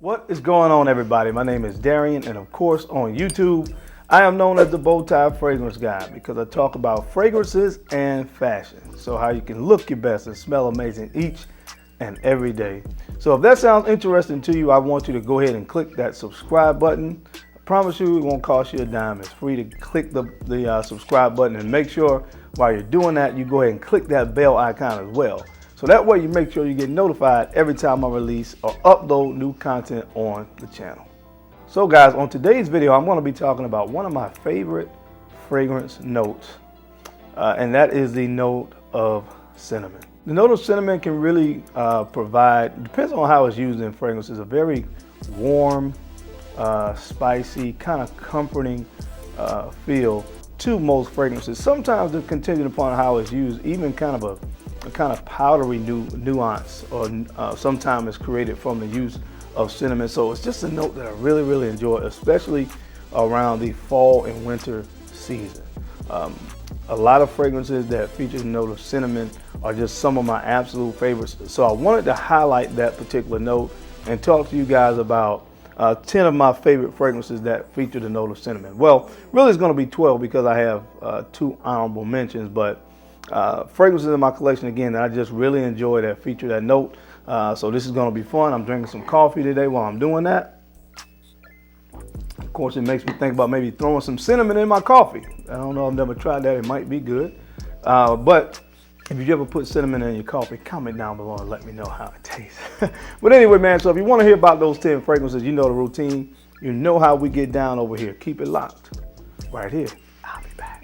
What is going on, everybody? My name is Darian, and of course on YouTube I am known as the Bowtie Fragrance Guy because I talk about fragrances and fashion. So how you can look your best and smell amazing each and every day. So if that sounds interesting to you, I want you to go ahead and click that subscribe button. I promise you it won't cost you a dime. It's free to click the subscribe button, and make sure while you're doing that you go ahead and click that bell icon as well. So that way you make sure you get notified every time I release or upload new content on the channel. So guys, on today's video, I'm going to be talking about one of my favorite fragrance notes, and that is the note of cinnamon. The note of cinnamon can really provide, depends on how it's used in fragrances, a very warm, spicy, kind of comforting feel to most fragrances. Sometimes it's contingent upon how it's used, even kind of a kind of powdery nuance, or sometimes it's created from the use of cinnamon. So it's just a note that I really enjoy, especially around the fall and winter season. A lot of fragrances that feature the note of cinnamon are just some of my absolute favorites. So I wanted to highlight that particular note and talk to you guys about 10 of my favorite fragrances that feature the note of cinnamon. Well, really it's going to be 12 because I have 2 honorable mentions, but fragrances in my collection again that I just really enjoy that feature that note. So this is going to be fun. I'm drinking some coffee today while I'm doing that. Of course, it makes me think about maybe throwing some cinnamon in my coffee. I don't know, I've never tried that. It might be good. But if you ever put cinnamon in your coffee, comment down below and let me know how it tastes. But anyway, man, so if you want to hear about those 10 fragrances, you know the routine. You know how we get down over here. Keep it locked right here. I'll be back.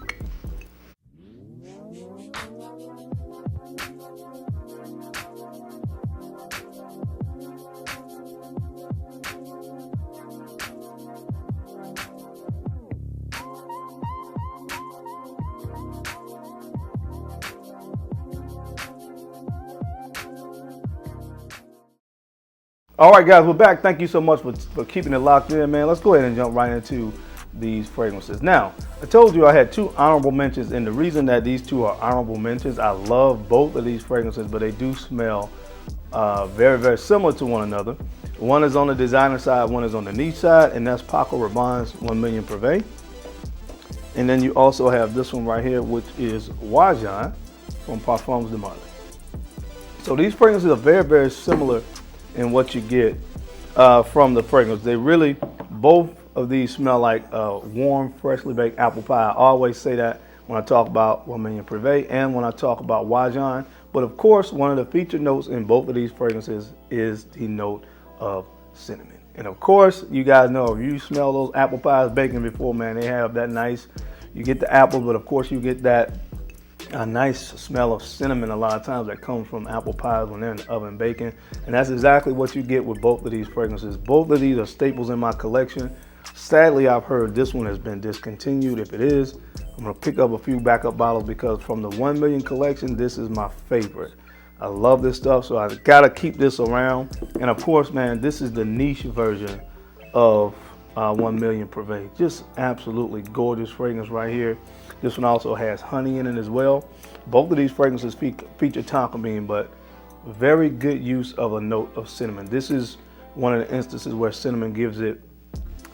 All right, guys, we're back. Thank you so much for keeping it locked in, man. Let's go ahead and jump right into these fragrances. Now, I told you I had 2 honorable mentions, and the reason that these 2 are honorable mentions, I love both of these fragrances, but they do smell very similar to one another. One is on the designer side, one is on the niche side, and that's Paco Rabanne's 1 Million Privé. And then you also have this one right here, which is Wajan from Parfums de Marly. So these fragrances are very similar in what you get from the fragrance. They really, both of these smell like warm, freshly baked apple pie. I always say that when I talk about 1 Million Privé and when I talk about Wajan. But of course, one of the featured notes in both of these fragrances is the note of cinnamon. And of course, you guys know if you smell those apple pies baking before, man, they have that nice, you get the apple, but of course you get that a nice smell of cinnamon a lot of times that comes from apple pies when they're in the oven baking. And that's exactly what you get with both of these fragrances. Both of these are staples in my collection. Sadly, I've heard this one has been discontinued. If it is, I'm gonna pick up a few backup bottles because from the 1 Million collection, this is my favorite. I love this stuff, so I gotta keep this around. And of course, man, this is the niche version of 1 Million Privé. Just absolutely gorgeous fragrance right here. This one also has honey in it as well. Both of these fragrances feature tonka bean, but very good use of a note of cinnamon. This is one of the instances where cinnamon gives it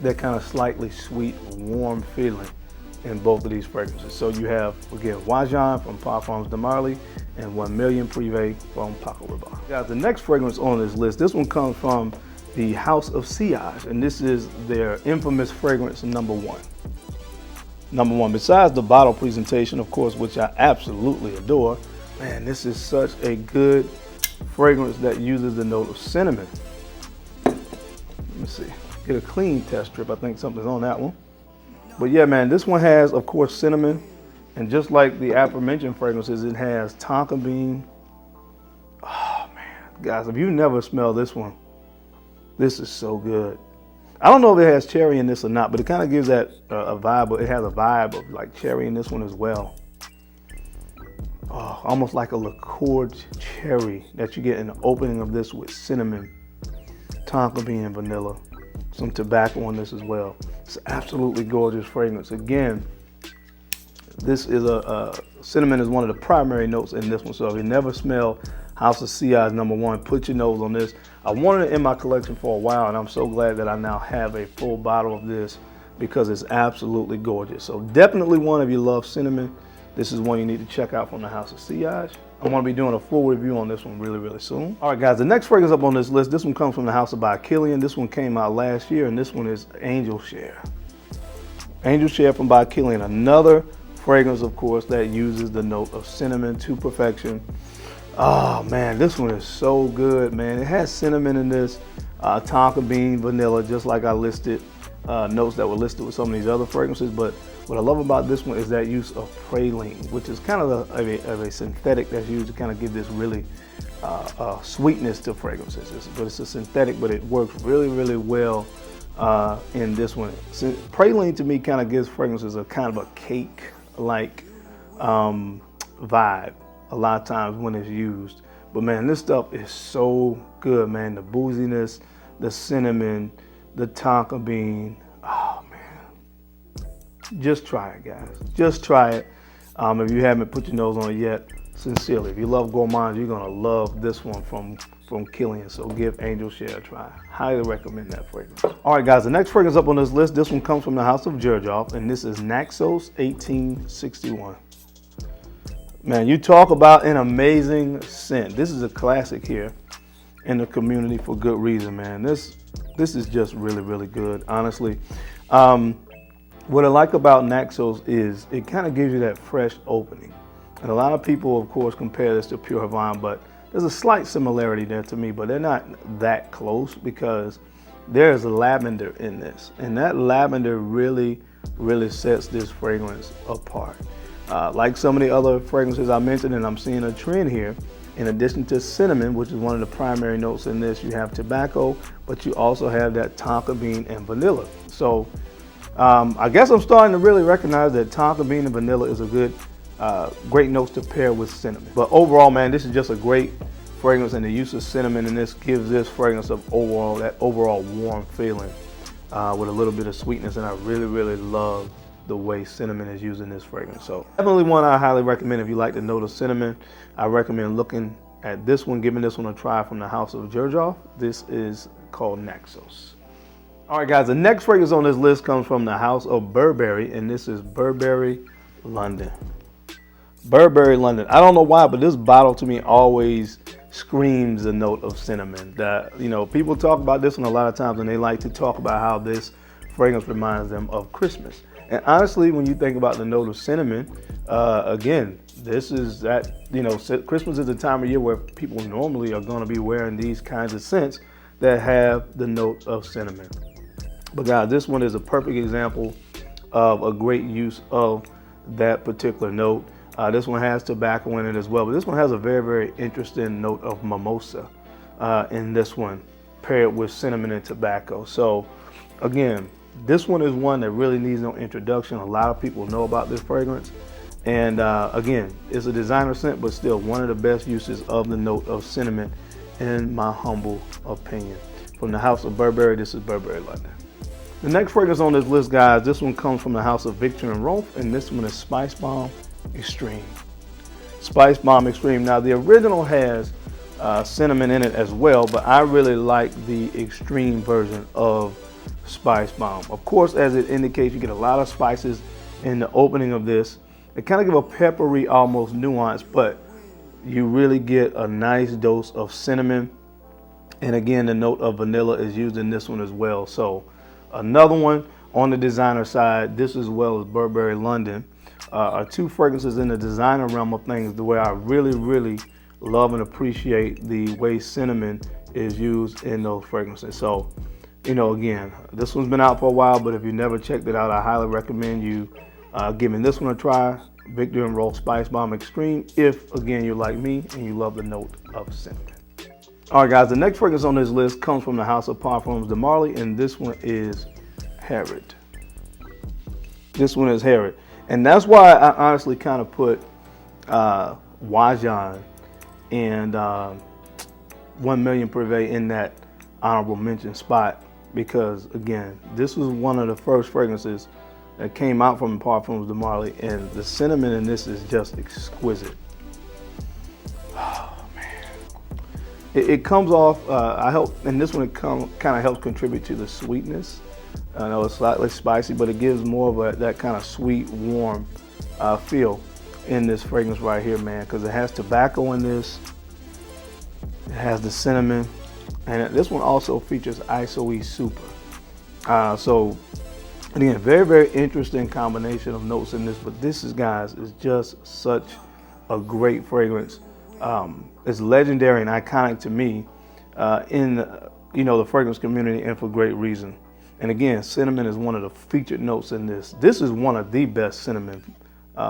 that kind of slightly sweet, warm feeling in both of these fragrances. So you have, again, Wajan from Parfums de Marly and 1 Million Privé from Paco Rabanne. Guys, the next fragrance on this list, this one comes from the House of Sillage, and this is their infamous fragrance number 1. Number 1, besides the bottle presentation, of course, which I absolutely adore, man, this is such a good fragrance that uses the note of cinnamon. Let me see, get a clean test strip. I think something's on that one. But yeah, man, this one has, of course, cinnamon, and just like the aforementioned fragrances, it has tonka bean. Oh man, guys, if you never smelled this one, this is so good. I don't know if it has cherry in this or not, but it kind of gives that a vibe. It has a vibe of like cherry in this one as well. Oh, almost like a liqueured cherry that you get in the opening of this with cinnamon, tonka bean, and vanilla. Some tobacco on this as well. It's absolutely gorgeous fragrance. Again, this is cinnamon is one of the primary notes in this one. So if you never smell House of Sillage #1. Put your nose on this. I wanted it in my collection for a while, and I'm so glad that I now have a full bottle of this because it's absolutely gorgeous. So definitely one, if you love cinnamon, this is one you need to check out from the House of Sillage. I'm going to be doing a full review on this one really soon. All right, guys, the next fragrance up on this list, this one comes from the House of By Kilian. This one came out last year, and this one is Angel Share. Angel Share from By Kilian, another fragrance, of course, that uses the note of cinnamon to perfection. Oh man, this one is so good, man. It has cinnamon in this, tonka bean, vanilla, just like I listed notes that were listed with some of these other fragrances. But what I love about this one is that use of praline, which is kind of a synthetic that's used to kind of give this really sweetness to fragrances. But it's a synthetic, but it works really well in this one. So, praline to me kind of gives fragrances a kind of a cake-like vibe a lot of times when it's used. But man, this stuff is so good, man. The booziness, the cinnamon, the tonka bean. Oh man, just try it, guys. Just try it. If you haven't put your nose on it yet, sincerely, if you love gourmands, you're gonna love this one from Kilian. So give Angel Share a try. Highly recommend that fragrance. All right, guys, the next fragrance up on this list, this one comes from the House of Xerjoff, and this is Naxos 1861. Man, you talk about an amazing scent. This is a classic here in the community for good reason, man. This is just really good, honestly. What I like about Naxos is it kind of gives you that fresh opening. And a lot of people, of course, compare this to Pure Havana, but there's a slight similarity there to me, but they're not that close because there's lavender in this. And that lavender really sets this fragrance apart. Like some of the other fragrances I mentioned, and I'm seeing a trend here, in addition to cinnamon, which is one of the primary notes in this, you have tobacco, but you also have that tonka bean and vanilla. So I guess I'm starting to really recognize that tonka bean and vanilla is a good, great notes to pair with cinnamon. But overall, man, this is just a great fragrance, and the use of cinnamon in this gives this fragrance of that overall warm feeling with a little bit of sweetness, and I really love the way cinnamon is used in this fragrance. So definitely one I highly recommend if you like the note of cinnamon. I recommend looking at this one, giving this one a try from the House of Xerjoff. This is called Naxos. All right, guys, the next fragrance on this list comes from the House of Burberry, and this is Burberry London. Burberry London. I don't know why, but this bottle to me always screams a note of cinnamon. That, you know, people talk about this one a lot of times, and they like to talk about how this fragrance reminds them of Christmas. And honestly, when you think about the note of cinnamon, again, this is that, you know, Christmas is the time of year where people normally are going to be wearing these kinds of scents that have the note of cinnamon. But guys, this one is a perfect example of a great use of that particular note. This one has tobacco in it as well, but this one has a very interesting note of mimosa in this one, paired with cinnamon and tobacco. So again, this one is one that really needs no introduction. A lot of people know about this fragrance. And again, it's a designer scent, but still one of the best uses of the note of cinnamon, in my humble opinion. From the House of Burberry, this is Burberry London. The next fragrance on this list, guys, this one comes from the House of Victor and Rolf, and this one is Spice Bomb Extreme. Spice Bomb Extreme. Now, the original has cinnamon in it as well, but I really like the extreme version of Spice Bomb. Of course, as it indicates, you get a lot of spices in the opening of this. They kind of give a peppery almost nuance, but you really get a nice dose of cinnamon. And again, the note of vanilla is used in this one as well. So another one on the designer side, this as well as Burberry London, are two fragrances in the designer realm of things, the way I really love and appreciate the way cinnamon is used in those fragrances. So, you know, again, this one's been out for a while, but if you never checked it out, I highly recommend you giving this one a try, Victor and Rolf Spice Bomb Extreme, if, again, you're like me and you love the note of cinnamon. All right, guys, the next fragrance on this list comes from the House of Parfums de Marly, and this one is Herod. This one is Herod. And that's why I honestly kind of put Wajan and 1 Million Privé in that honorable mention spot, because again, this was one of the first fragrances that came out from Parfums de Marly, and the cinnamon in this is just exquisite. Oh man, It comes off, and this one kind of helps contribute to the sweetness. I know it's slightly spicy, but it gives more of that kind of sweet, warm feel in this fragrance right here, man, because it has tobacco in this. It has the cinnamon, and this one also features ISOE Super. So again, very, very interesting combination of notes in this, but this is, guys, is just such a great fragrance. It's legendary and iconic to me in the fragrance community, and for great reason. And again, cinnamon is one of the featured notes in this. This is one of the best cinnamon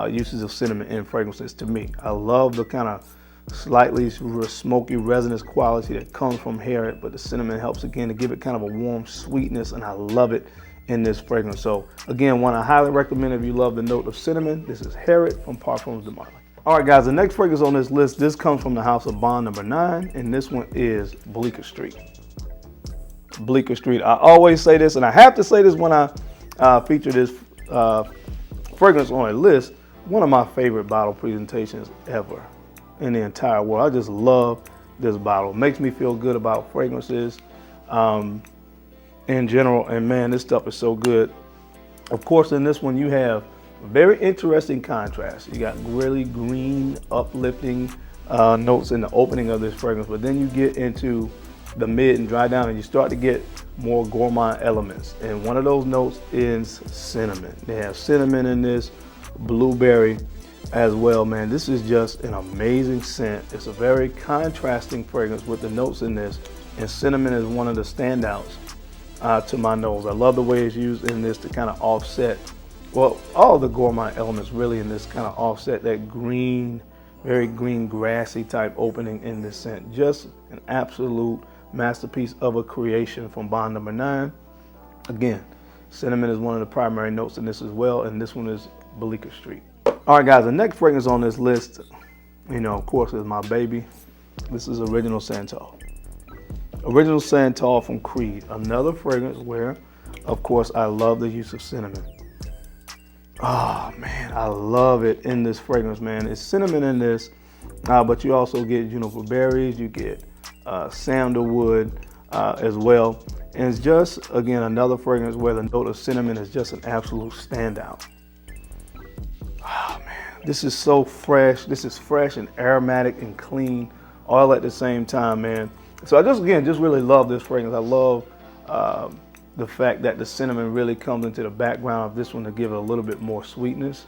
uses of cinnamon in fragrances to me. I love the kind of slightly smoky resinous quality that comes from Harriet, but the cinnamon helps again to give it kind of a warm sweetness, and I love it in this fragrance. So again, one I highly recommend if you love the note of cinnamon. This is Harriet from Parfums de Marly. All right, guys, the next fragrance on this list, this comes from the house of Bond number 9, and this one is Bleecker Street. Bleecker Street. I always say this, and I have to say this when I feature this fragrance on a list. One of my favorite bottle presentations ever in the entire world. I just love this bottle. It makes me feel good about fragrances in general, and man, this stuff is so good. Of course, in this one you have very interesting contrast. You got really green, uplifting notes in the opening of this fragrance, but then you get into the mid and dry down, and you start to get more gourmand elements. And one of those notes is cinnamon. They have cinnamon in this, blueberry as well, man. This is just an amazing scent. It's a very contrasting fragrance with the notes in this, and cinnamon is one of the standouts to my nose. I love the way it's used in this to kind of offset, well, all the gourmand elements really in this, kind of offset that green, very green, grassy type opening in this scent. Just an absolute masterpiece of a creation from Bond number 9. Again, cinnamon is one of the primary notes in this as well, and this one is Bleecker Street. All right, guys, the next fragrance on this list, of course, is my baby. This is Original Santal. Original Santal from Creed, another fragrance where, of course, I love the use of cinnamon. Oh man, I love it in this fragrance, man. It's cinnamon in this, but you also get juniper berries, you get sandalwood as well. And it's just, again, another fragrance where the note of cinnamon is just an absolute standout. Oh man, this is so fresh. This is fresh and aromatic and clean all at the same time, man. So I just really love this fragrance. I love the fact that the cinnamon really comes into the background of this one to give it a little bit more sweetness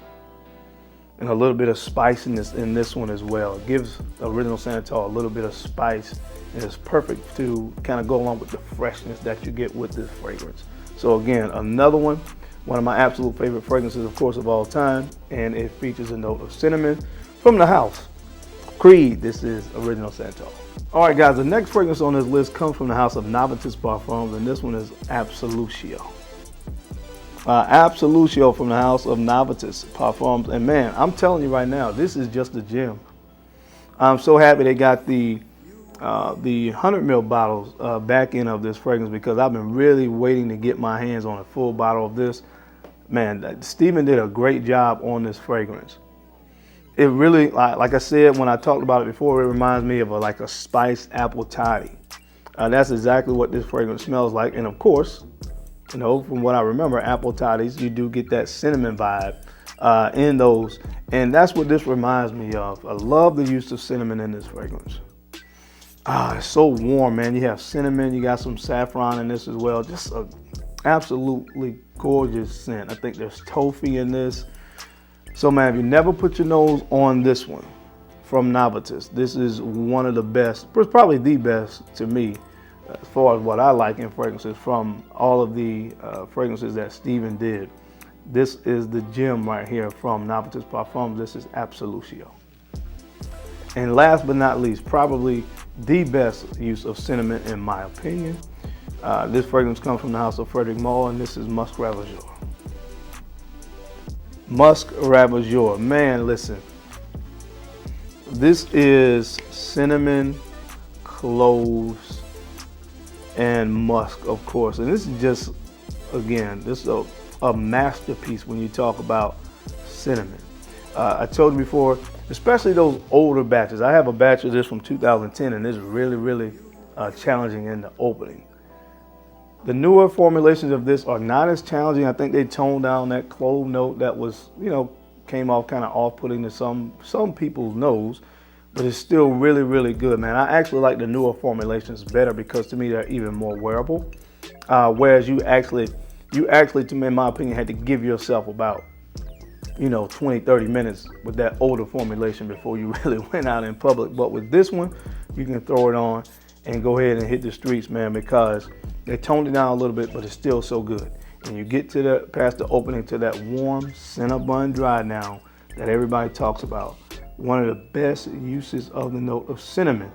and a little bit of spiciness in this one as well. It gives Original Santal a little bit of spice, and it's perfect to kind of go along with the freshness that you get with this fragrance. So again, another one of my absolute favorite fragrances, of course, of all time, and it features a note of cinnamon from the house Creed. This is Original Santal. All right, guys, the next fragrance on this list comes from the house of Novitus Parfums, and this one is Absolutio. Absolutio from the house of Novitus Parfums, and man, I'm telling you right now, this is just a gem. I'm so happy they got the 100 ml bottles back in of this fragrance, because I've been really waiting to get my hands on a full bottle of this. Man, Stephen did a great job on this fragrance. It really, like I said when I talked about it before, it reminds me of like a spiced apple toddy. That's exactly what this fragrance smells like. And of course, from what I remember, apple toddies, you do get that cinnamon vibe in those. And that's what this reminds me of. I love the use of cinnamon in this fragrance. It's so warm, man. You have cinnamon, you got some saffron in this as well. Just an absolutely gorgeous scent. I think there's toffee in this. So man, if you never put your nose on this one from Novitus, this is one of the best, probably the best to me, as far as what I like in fragrances from all of the fragrances that Stephen did. This is the gem right here from Novitus Parfums. This is Absolutio. And last but not least, probably the best use of cinnamon in my opinion. This fragrance comes from the house of Frederic Malle, and this is Musk Ravageur. Musk Ravageur, man, listen. This is cinnamon, cloves, and musk, of course. And this is just, again, this is a masterpiece when you talk about cinnamon. I told you before, especially those older batches. I have a batch of this from 2010, and it's really challenging in the opening. The newer formulations of this are not as challenging. I think they toned down that clove note that was, came off kind of off-putting to some people's nose, but it's still really good, man. I actually like the newer formulations better because to me they're even more wearable. Whereas you actually, to me, in my opinion, had to give yourself about 20-30 minutes with that older formulation before you really went out in public. But with this one, you can throw it on and go ahead and hit the streets, man, because they toned it down a little bit, but it's still so good. And you get to past the opening to that warm Cinnabon dry now that everybody talks about. One of the best uses of the note of cinnamon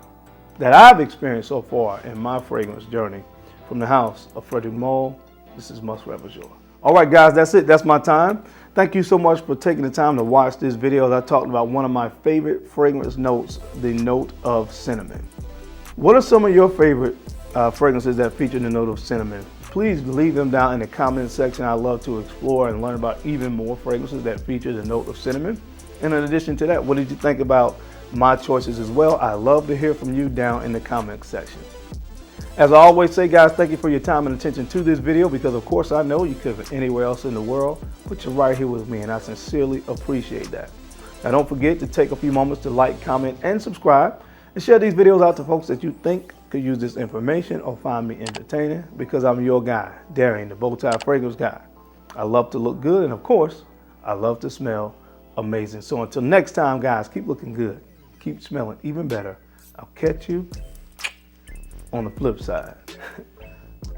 that I've experienced so far in my fragrance journey from the house of Frederick Mull. This is Muskrat Bonjour. All right, guys, that's it. That's my time. Thank you so much for taking the time to watch this video. I talked about one of my favorite fragrance notes, the note of cinnamon. What are some of your favorite fragrances that feature the note of cinnamon? Please leave them down in the comment section. I love to explore and learn about even more fragrances that feature the note of cinnamon. And in addition to that, what did you think about my choices as well? I love to hear from you down in the comment section. As I always say, guys, thank you for your time and attention to this video, because of course I know you could have been anywhere else in the world, but you're right here with me, and I sincerely appreciate that. Now don't forget to take a few moments to like, comment, and subscribe, and share these videos out to folks that you think could use this information or find me entertaining, because I'm your guy, Darian, the Bowtie Fragrance Guy. I love to look good, and of course, I love to smell amazing. So until next time, guys, keep looking good, keep smelling even better. I'll catch you on the flip side.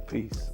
Peace.